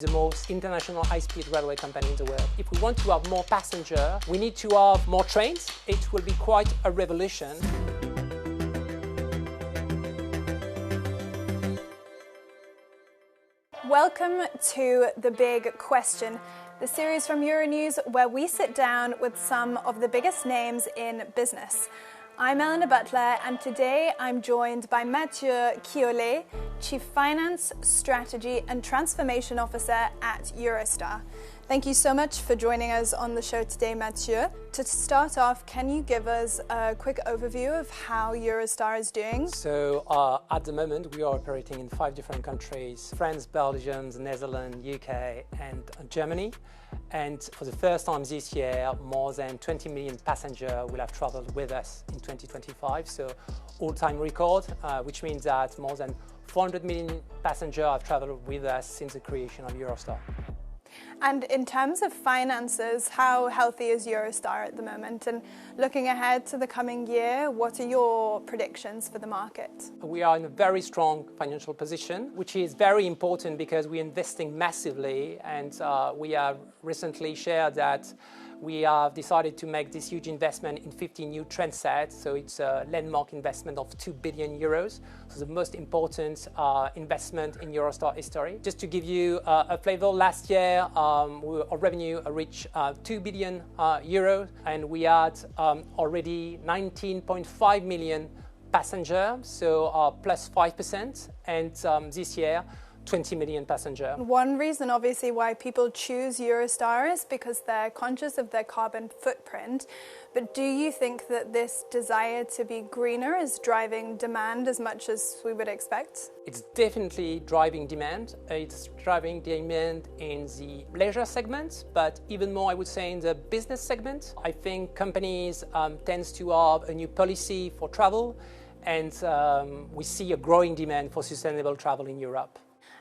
The most international high-speed railway company in the world. If we want to have more passengers, we need to have more trains. It will be quite a revolution. Welcome to The Big Question, the series from Euronews where we sit down with some of the biggest names in business. I'm Eleanor Butler, and today I'm joined by Mathieu Quiolet, Chief Finance, Strategy and Transformation Officer at Eurostar. Thank you so much for joining us on the show today, Mathieu. To start off, can you give us a quick overview of how Eurostar is doing? So at the moment, we are operating in 5 different countries: France, Belgium, Netherlands, UK and Germany. And for the first time this year, more than 20 million passengers will have traveled with us in 2025. So all-time record, which means that more than 400 million passengers have traveled with us since the creation of Eurostar. And in terms of finances, how healthy is Eurostar at the moment? And looking ahead to the coming year, what are your predictions for the market? We are in a very strong financial position, which is very important because we're investing massively, and we have recently shared that we have decided to make this huge investment in 50 new train sets. So it's a landmark investment of 2 billion euros. So the most important investment in Eurostar history. Just to give you a flavor, last year our revenue reached 2 billion euros, and we had already 19.5 million passengers, so plus 5%. And this year, 20 million passengers. One reason, obviously, why people choose Eurostar is because they're conscious of their carbon footprint. But do you think that this desire to be greener is driving demand as much as we would expect? It's definitely driving demand. It's driving demand in the leisure segment, but even more, I would say, in the business segment. I think companies tend to have a new policy for travel, and we see a growing demand for sustainable travel in Europe.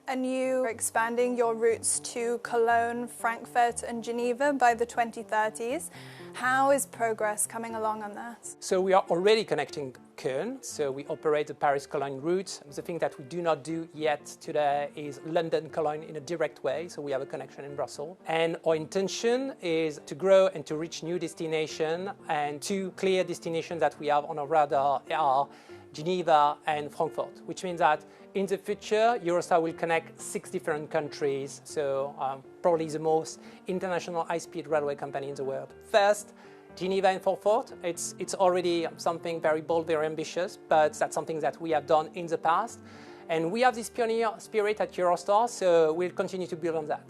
And you are expanding your routes to Cologne, Frankfurt and Geneva by the 2030s. How is progress coming along on that? So we are already connecting Köln. So we operate the Paris-Cologne route. The thing that we do not do yet today is London-Cologne in a direct way. So we have a connection in Brussels. And our intention is to grow and to reach new destinations. And 2 clear destinations that we have on our radar are Geneva and Frankfurt, which means that in the future, Eurostar will connect 6 different countries, so probably the most international high-speed railway company in the world. First, Geneva and Frankfurt. It's already something very bold, very ambitious, but that's something that we have done in the past. And we have this pioneer spirit at Eurostar, so we'll continue to build on that.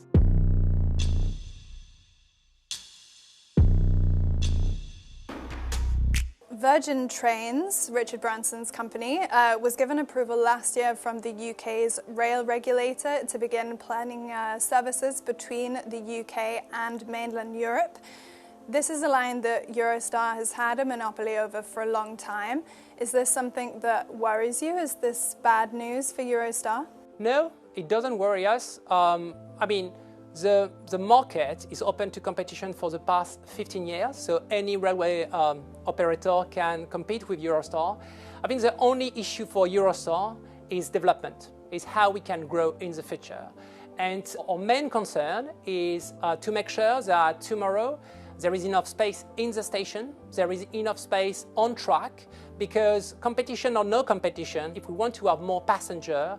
Virgin Trains, Richard Branson's company, was given approval last year from the UK's rail regulator to begin planning services between the UK and mainland Europe. This is a line that Eurostar has had a monopoly over for a long time. Is this something that worries you? Is this bad news for Eurostar? No, it doesn't worry us. The market is open to competition for the past 15 years, so any railway operator can compete with Eurostar. I think the only issue for Eurostar is development, is how we can grow in the future. And our main concern is to make sure that tomorrow there is enough space in the station, there is enough space on track, because competition or no competition, if we want to have more passengers,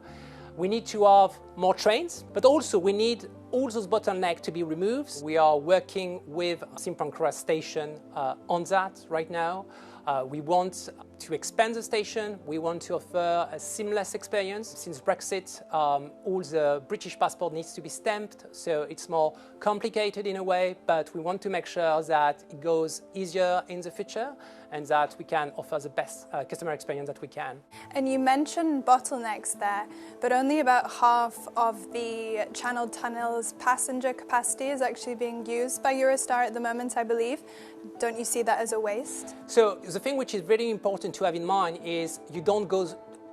we need to have more trains, but also we need all those bottlenecks to be removed. We are working with St. station on that right now. We want to expand the station. We want to offer a seamless experience. Since Brexit, all the British passport needs to be stamped, so it's more complicated in a way, but we want to make sure that it goes easier in the future and that we can offer the best customer experience that we can. And you mentioned bottlenecks there, but only about half of the Channel Tunnel's passenger capacity is actually being used by Eurostar at the moment, I believe. Don't you see that as a waste? So the thing which is really important to have in mind is you don't go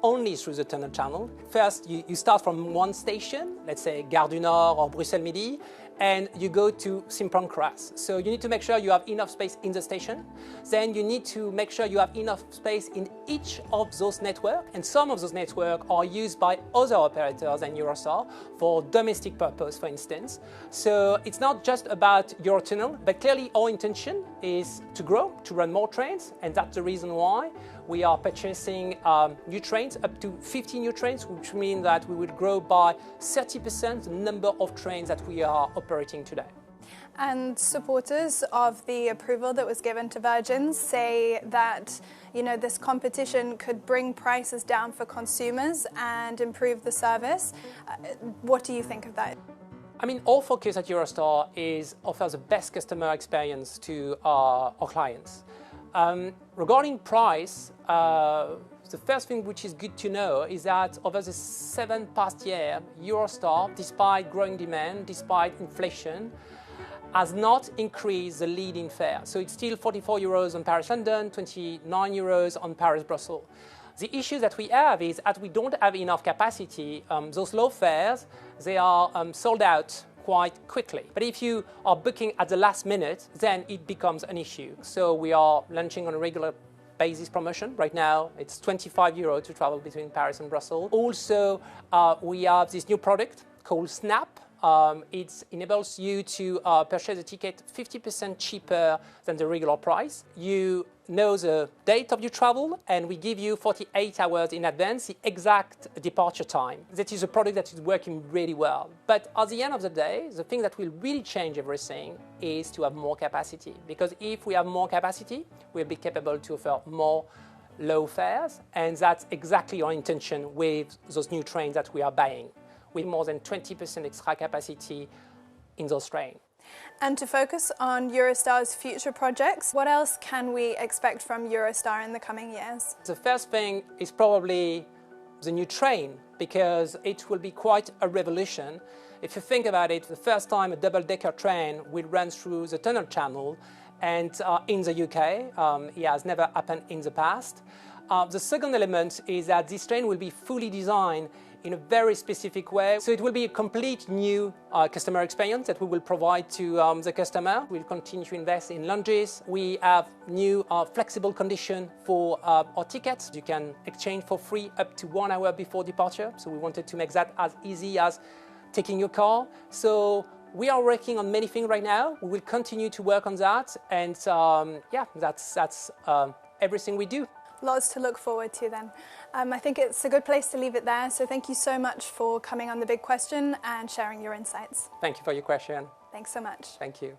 only through the tunnel channel. First, you start from one station, let's say Gare du Nord or Bruxelles Midi, and you go to Simpang Keras. So you need to make sure you have enough space in the station. Then you need to make sure you have enough space in each of those networks. And some of those networks are used by other operators than Eurostar for domestic purpose, for instance. So it's not just about Eurotunnel, but clearly our intention is to grow, to run more trains. And that's the reason why we are purchasing new trains, up to 50 new trains, which means that we will grow by 30% the number of trains that we are operating today. And supporters of the approval that was given to Virgin say that, this competition could bring prices down for consumers and improve the service. What do you think of that? I mean, our focus at Eurostar is offer the best customer experience to our clients. Regarding price, the first thing which is good to know is that over the 7 past years, Eurostar, despite growing demand, despite inflation, has not increased the leading fare. So it's still 44 euros on Paris-London, 29 euros on Paris-Brussels. The issue that we have is that we don't have enough capacity. Those low fares, they are sold out quite quickly. But if you are booking at the last minute, then it becomes an issue. So we are launching on a regular basis promotion. Right now, it's 25 euros to travel between Paris and Brussels. Also, we have this new product called Snap. It enables you to purchase a ticket 50% cheaper than the regular price. You know the date of your travel, and we give you 48 hours in advance the exact departure time. That is a product that is working really well. But at the end of the day, the thing that will really change everything is to have more capacity. Because if we have more capacity, we'll be capable to offer more low fares, and that's exactly our intention with those new trains that we are buying, with more than 20% extra capacity in those trains. And to focus on Eurostar's future projects, what else can we expect from Eurostar in the coming years? The first thing is probably the new train, because it will be quite a revolution. If you think about it, the first time a double-decker train will run through the tunnel channel, and in the UK, it has never happened in the past. The second element is that this train will be fully designed in a very specific way. So it will be a complete new customer experience that we will provide to the customer. We'll continue to invest in lounges. We have new flexible conditions for our tickets. You can exchange for free up to 1 hour before departure. So we wanted to make that as easy as taking your car. So we are working on many things right now. We will continue to work on that. And that's everything we do. Lots to look forward to then. I think it's a good place to leave it there. So thank you so much for coming on The Big Question and sharing your insights. Thank you for your question. Thanks so much. Thank you.